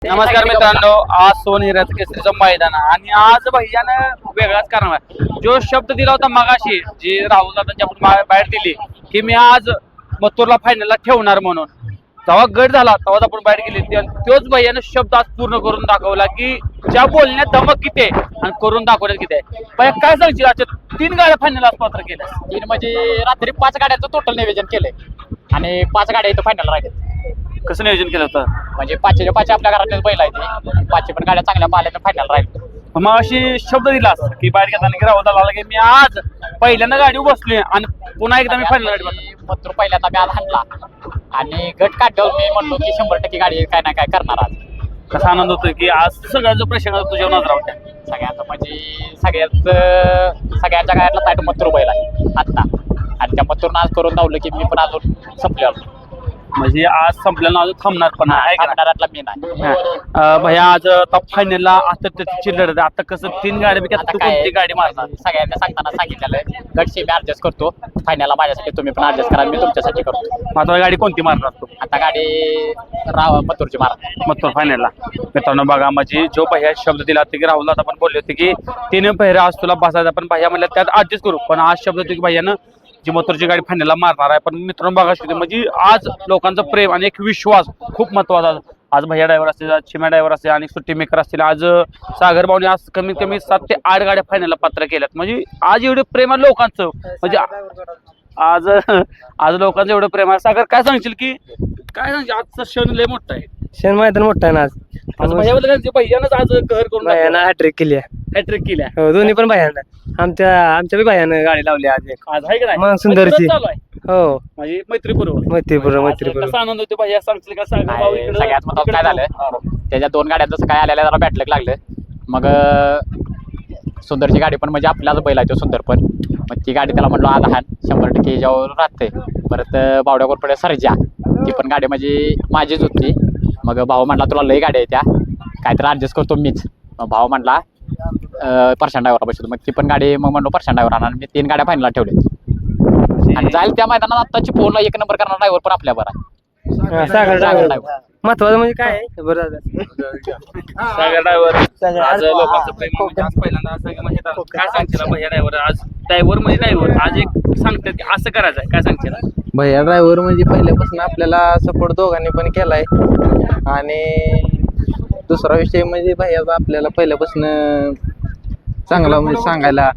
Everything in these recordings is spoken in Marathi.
नमस्कार मित्रांनो, आज सोनेराचं केसरीचं मैदान आहे आणि आज भैयानं वेगळाच कारण आहे. जो शब्द दिला होता मगाशी, जी राहुल दादांच्या बाहेर दिली की मी आज मथुरला फायनलला ठेवणार म्हणून, तेव्हा गट झाला तेव्हाच आपण बाहेर गेली. तोच भैयानं शब्द आज पूर्ण करून दाखवला की ज्या बोलण्यात धमक किती आहे आणि करून दाखवण्यात किती आहे. भैया काय सांगशील, आजच्या 3 गाड्या फायनल आज पात्र केल्या. 3 म्हणजे रात्री 5 गाड्यांचं टोटल नियोजन केलंय आणि 5 गाड्या इथं फायनल राहिल्या. कसं नियोजन केलं होतं? म्हणजे 5च्या आपल्या घरातलेच बैल आहे ते. 5 पण गाड्या चांगल्या पाहिल्या तर फायनल राहील. मग अशी शब्द दिलास की बाहेर घेताना की राहुल दादाला की मी आज पहिल्यांदा गाडी बसली आणि पुन्हा एकदा मी फायनल गाडी बसली. मथुर पहिल्यांदा मी आज हाणला आणि गट काढल्यावर मी म्हणलो की 100% गाडी काय ना काय करणार आज. कसा आनंद होतोय की आज सगळा जो प्रेक्षक तुझ्या नजर होत्या सगळ्यांचं म्हणजे सगळ्यांच्या गाड्यातला ताट मथुर बैल आहे आत्ता. आणि त्या मथुरनं आज करून दावलं की मी पण अजून संपल्यावर म्हणजे आज संपल्यानं अजून थांबणार पण आहे का? थांबणाऱ्यातला मी नाही. भैया आज फायनलला आता त्याची लढत आता कसं 3 गाडी पैकी आता तू कोणती गाडी मारणार? सगळ्यांना सांगताना सांगितलेलं गटशी मी ऍडजस्ट करतो, फायनलला माझ्यासाठी तुम्ही पण ऍडजस्ट करा, मी तुमच्यासाठी करतो. आता गाडी कोणती मारणार तू? आता गाडी मथुरची मारा. मथुर फायनलला. मित्रांनो बघा, म्हणजे जो भैया शब्द दिला होता की राहुल दादा पण बोलले होते की 3 पहिरा आज तुला बसायचा, पण भैया म्हणलं त्यात ऍडजस्ट करू. पण आज शब्द होते की भैयानं जी मथुरची गाडी फायनलला मारणार आहे. पण मित्रांनो बघा, म्हणजे आज लोकांचं प्रेम आणि एक विश्वास खूप महत्वाचा. आज भैया ड्रायव्हर असतील, आज चिम्या ड्रायव्हर असतील आणि सुट्टी मेकर असतील. आज सागर भाऊने आज कमीत कमी 7 ते 8 गाड्या फायनलला पात्र केल्यात. म्हणजे आज एवढे प्रेम आहे लोकांचं, म्हणजे आज लोकांचं एवढं प्रेम आहे. सागर काय सांगशील की काय सांगशील, आजचा क्षण लय मोठा आहे. क्षण मैदान मोठा आहे ना आज. भैयानंच आज घर करून भैयानं हॅट्रिक केली आहे. हॅट्रिक केल्या. हो, दोन्ही पण भैयानं. आमच्या बी भैयानं गाडी लावली आज एक. आज आहे का नाही? मग सुंदरची. चालू आहे हो, म्हणजे मैत्रीपूर्व. मैत्रीपूर्ण. कसा आनंद होतो भैया, सांगशील का? सागर भाऊ इकडं- सगळ्यात महत्त्वाचं काय झालं, त्याच्या 2 गाड्यांचं जसं काय आलेलं जरा बॅटलक लागलं. मग सुंदरची गाडी पण म्हणजे आपल्याच बैल आहे तो सुंदर पण. मग ती गाडी त्याला म्हणलो आज हान 100% याच्यावर राहते. परत बावड्या कोरपडे सरजा ती पण गाडी म्हणजे माझीच होती. मग भाऊ म्हणला तुला लई गाडी आहे त्या, काहीतरी ॲडजस्ट करतो मीच. मग भाऊ म्हणला परशान ड्रायव्हरला बसवतो. मग ती पण गाडी मग म्हणलो परशान ड्रायव्हर आणा. मी 3 गाड्या फायनलला ठेवल्या आणि जाईल त्या मैदानात आत्ताची पोहला 1 नंबर करणार ड्रायव्हर पण आपल्या बरं आहे. सागर ड्रायव्हर महत्वाचं म्हणजे काय आहे बरं सागर ड्रायव्हर आज लोकांचं प्रेम म्हणजे आज पहिल्यांदा असं म्हणजे काय सांगशील भैया ड्रायव्हर? आज ड्रायव्हर म्हणजे ड्रायव्हर आज एक सांगतात की असं करायचं आहे, काय सांगशील? भैया ड्रायव्हर म्हणजे पहिल्यापासून आपल्याला सपोर्ट दोघांनी पण केलाय. आणि दुसरा विषय म्हणजे भैयाचा आपल्याला पहिल्यापासून चांगला म्हणजे सांगायला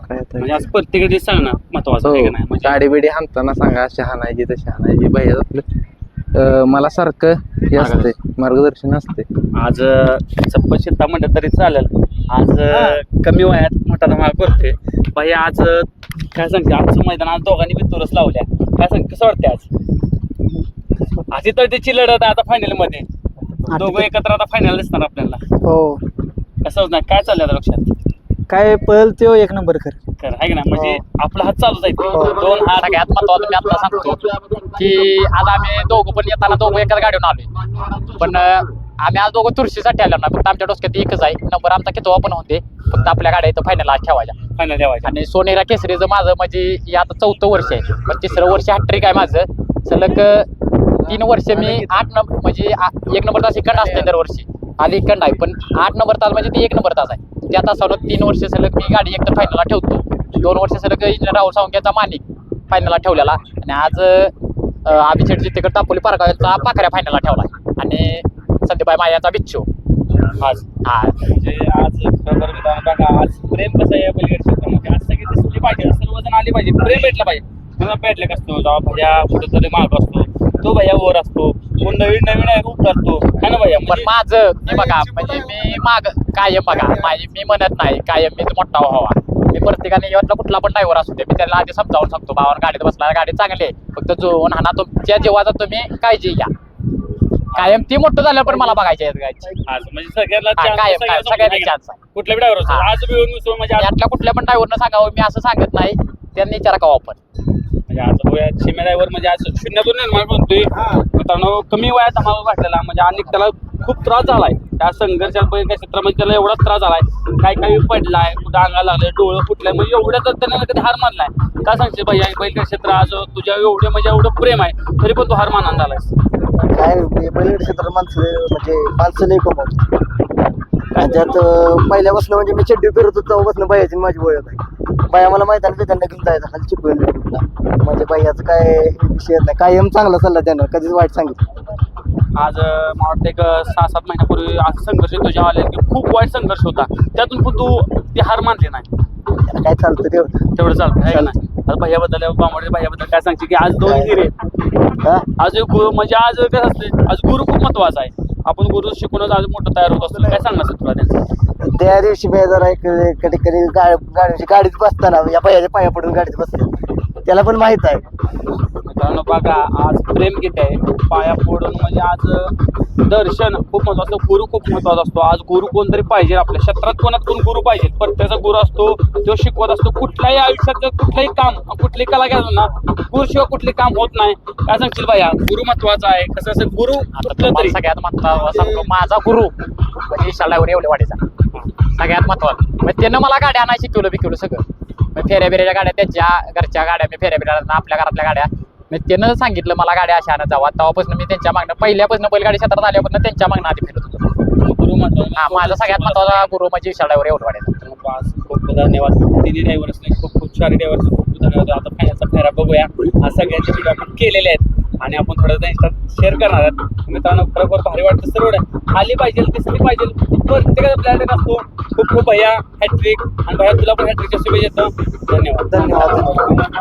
काय म्हणजे आज प्रत्येक सांग ना महत्वाचं आहे का नाही? म्हणजे गाडी बिडी हाणताना सांगा, अशी हाणायची तशी हाणायची. भैया आपलं मला सारखं हे असते, मार्गदर्शन असते. आज चप्पल चिंता म्हणलं तरी चालेल. आज कमी वयात मोठा धमाका करतोय भैया. आज काय सांगते, आजचं मैदान आज दोघांनी बी तुरस लावल्या. काय सांग, कसं वाटतंय आज? आधी तर त्याची लढत आहे आता फायनल मध्ये, दोघं एकत्र आता फायनल दिसणार आपल्याला. हो, कसं होणार, काय चाललंय आता लक्षात? काय पळल तो 1 नंबर कर. आहे ना, म्हणजे आपला हात चालू जायचं. 2 हात. सगळ्यात महत्वाचं मी आता सांगतो की आज आम्ही दोघं पण येताना दोघं एकाच गाडीवर आलोय. पण आम्ही आज दोघं तुळशीसाठी आलो ना, फक्त आमच्या डोसक्यात एकच आहे नंबर आमचा कितवा पण होते. फक्त आपल्या गाड्या इथं फायनल आज ठेवायच्या. फायनल ठेवायचं. आणि सोनेरा केसरीचं माझं म्हणजे हे आता 4थं वर्ष आहे. पण 3रं वर्ष हॅट्रिक आहे माझं. सलग 3 वर्ष मी 8 नंबर म्हणजे 1 नंबर तास इकडं असते दरवर्षी. आज इकडं आहे पण 8 नंबर तास म्हणजे ती 1 नंबर तास आहे. त्या तासावर 3 वर्ष सलग मी गाडी एकतर फायनलला ठेवतो. 2 वर्ष सलग राहुल सावंग्याचा मानिक फायनलला ठेवलेला. आणि आज अभिषेक जितेकर तापोली पारगावचा पाखऱ्या फायनलला ठेवला. आणि संदीपाई मायाचा बिच्छू आज म्हणजे आज बरोबर बघा, आज प्रेम कसं आहे या पलीकडच्या क्षेत्रामध्ये. आज सगळी दिसली पाहिजे, सर्वजण आली पाहिजे, प्रेम भेटलं पाहिजे. तेव्हा भेटले कसतो जेव्हा भैया कुठेतरी माग असतो, तो भैया वर असतो, कोण नवीन आहे उतरतो, है ना भैया? पण माझं मी बघा म्हणजे मी माग कायम बघा मी म्हणत नाही कायम मीच मोठा व्हावा. मी प्रत्येकाने यातला कुठला पण ड्रायव्हर असू दे, मी त्याला आधी समजावून सांगतो भावावर गाडीत बसला गाडी चांगली आहे, फक्त जो नाना तुमच्या जीवाचा तुम्ही काळजी घ्या. कायम ती मोठं झालं पण मला बघायची आहे गाडीची. आज म्हणजे सगळ्यांना कायम सगळ्यांना चान्स आहे. कुठल्या ड्रायव्हर आज मिळून म्हणजे यातल्या कुठल्या पण ड्रायव्हरनं सांगावं मी असं सांगत नाही, त्यांनी विचारा का आपण. म्हणजे आज वयात शिम्या ड्रायव्हर म्हणजे आज शून्यातून निर्माण म्हणतोय मित्रांनो. कमी वयात आम्हाला वाटलेला म्हणजे आणि त्याला खूप त्रास झालाय त्या संघर्षात बैल क्षेत्रामध्ये. त्याला एवढा त्रास झालाय, काही पडलाय, कुठं अंगाला लागलं, डोळं फुटलंय, म्हणजे एवढ्या तर त्यानं कधी हार मानलाय. काय सांगशील भैया बैल क्षेत्र आज तुझ्या एवढं प्रेम आहे तरी पण तू हार मानून झालायस? काय बैलगाडी क्षेत्रात माणसं लई कमवतो. आणि त्यात पहिल्यापासून म्हणजे मी चड्डी फिरत होतो तेव्हापासून बायाची माझी ओळख आहे. बाया मला माहिती आहे त्यांना घेऊन जायचं खाली चिपळूणला. म्हणजे बायाचं काय विषय नाही, कायम चांगला चालला त्यानं, कधीच वाईट सांगितलं. आज मला वाटतं एक 6-7 महिन्यापूर्वी आज संघर्ष तुझ्या आले की खूप वाईट संघर्ष होता, त्यातून पण तू ती हार मानली नाही. त्याला काय चालतं तेवढं चालतं आहे ना. आता भैयाबद्दल भैयाबद्दल काय सांगते की आज 2 हिरे हा आज गुरु म्हणजे आज काय असते, आज गुरु खूप महत्वाचा आहे. आपण गुरु शिकूनच आज मोठं तयार होत असतो. काय सांगणार तुला त्यांचं? त्या दिवशी मी जरा कधी कधी गाडीत बसताना या बायाच्या पाया पडून गाडीत बसते, त्याला पण माहित आहे. मित्रांनो बघा आज प्रेम किती आहे, पाया पडून म्हणजे आज दर्शन खूप महत्वाचं असतं, गुरु खूप महत्वाचा असतो. आज गुरु कोणतरी पाहिजे आपल्या क्षेत्रात, कोणात कोण गुरु पाहिजे. प्रत्येकाचा गुरु असतो, तो शिकवत असतो. कुठल्याही आयुष्यातलं कुठलंही काम, कुठली कला घ्यायचं ना, गुरुशिवाय कुठले काम होत नाही. काय सांगशील भैया, गुरु महत्वाचा आहे कसं असं गुरु कुठलं तरी? सगळ्यात महत्वाचा सांगतो माझा गुरु म्हणजे विशाल ड्रायव्हर एवढे वाढीचा सगळ्यात महत्वाचं. मग त्यानं मला गाड्या आणायला शिकवलं सगळं. मग फेऱ्या बिऱ्याच्या गाड्या, त्याच्या घरच्या गाड्या, मी फेऱ्या बिऱ्या आपल्या घरातल्या गाड्या, मग त्यानं सांगितलं मला गाड्या अशा आणत जावा. तेव्हापासून मी त्यांच्या मागणं पहिल्यापासून बैलगाडी क्षेत्रात आल्यापासून त्यांच्या मागणं आधी फिरत होतो. गुरु महत्वाचा. हा माझा सगळ्यात महत्वाचा गुरु म्हणजे विशाल ड्रायव्हर एवढे वाढीचा. आज खूप धन्यवाद तिन्ही ड्रायव्हर्सने, खूप सारे ड्रायव्हर्सने खूप धन्यवाद. आता फायनलचा फेरा बघूया. आज सगळ्यांचे व्हिडिओ आपण केलेले आहेत आणि आपण थोडं इंस्टात शेअर करणार आहात. मित्रांनो खरोखर भारी वाटतं. सर्व आली पाहिजे, दिसली पाहिजे, प्रत्येकाचा प्लॅन असतो. खूप भैया हॅट्रिक आणि भैया तुला पण हॅट्रिकच्या शुभेच्छा. धन्यवाद. धन्यवाद.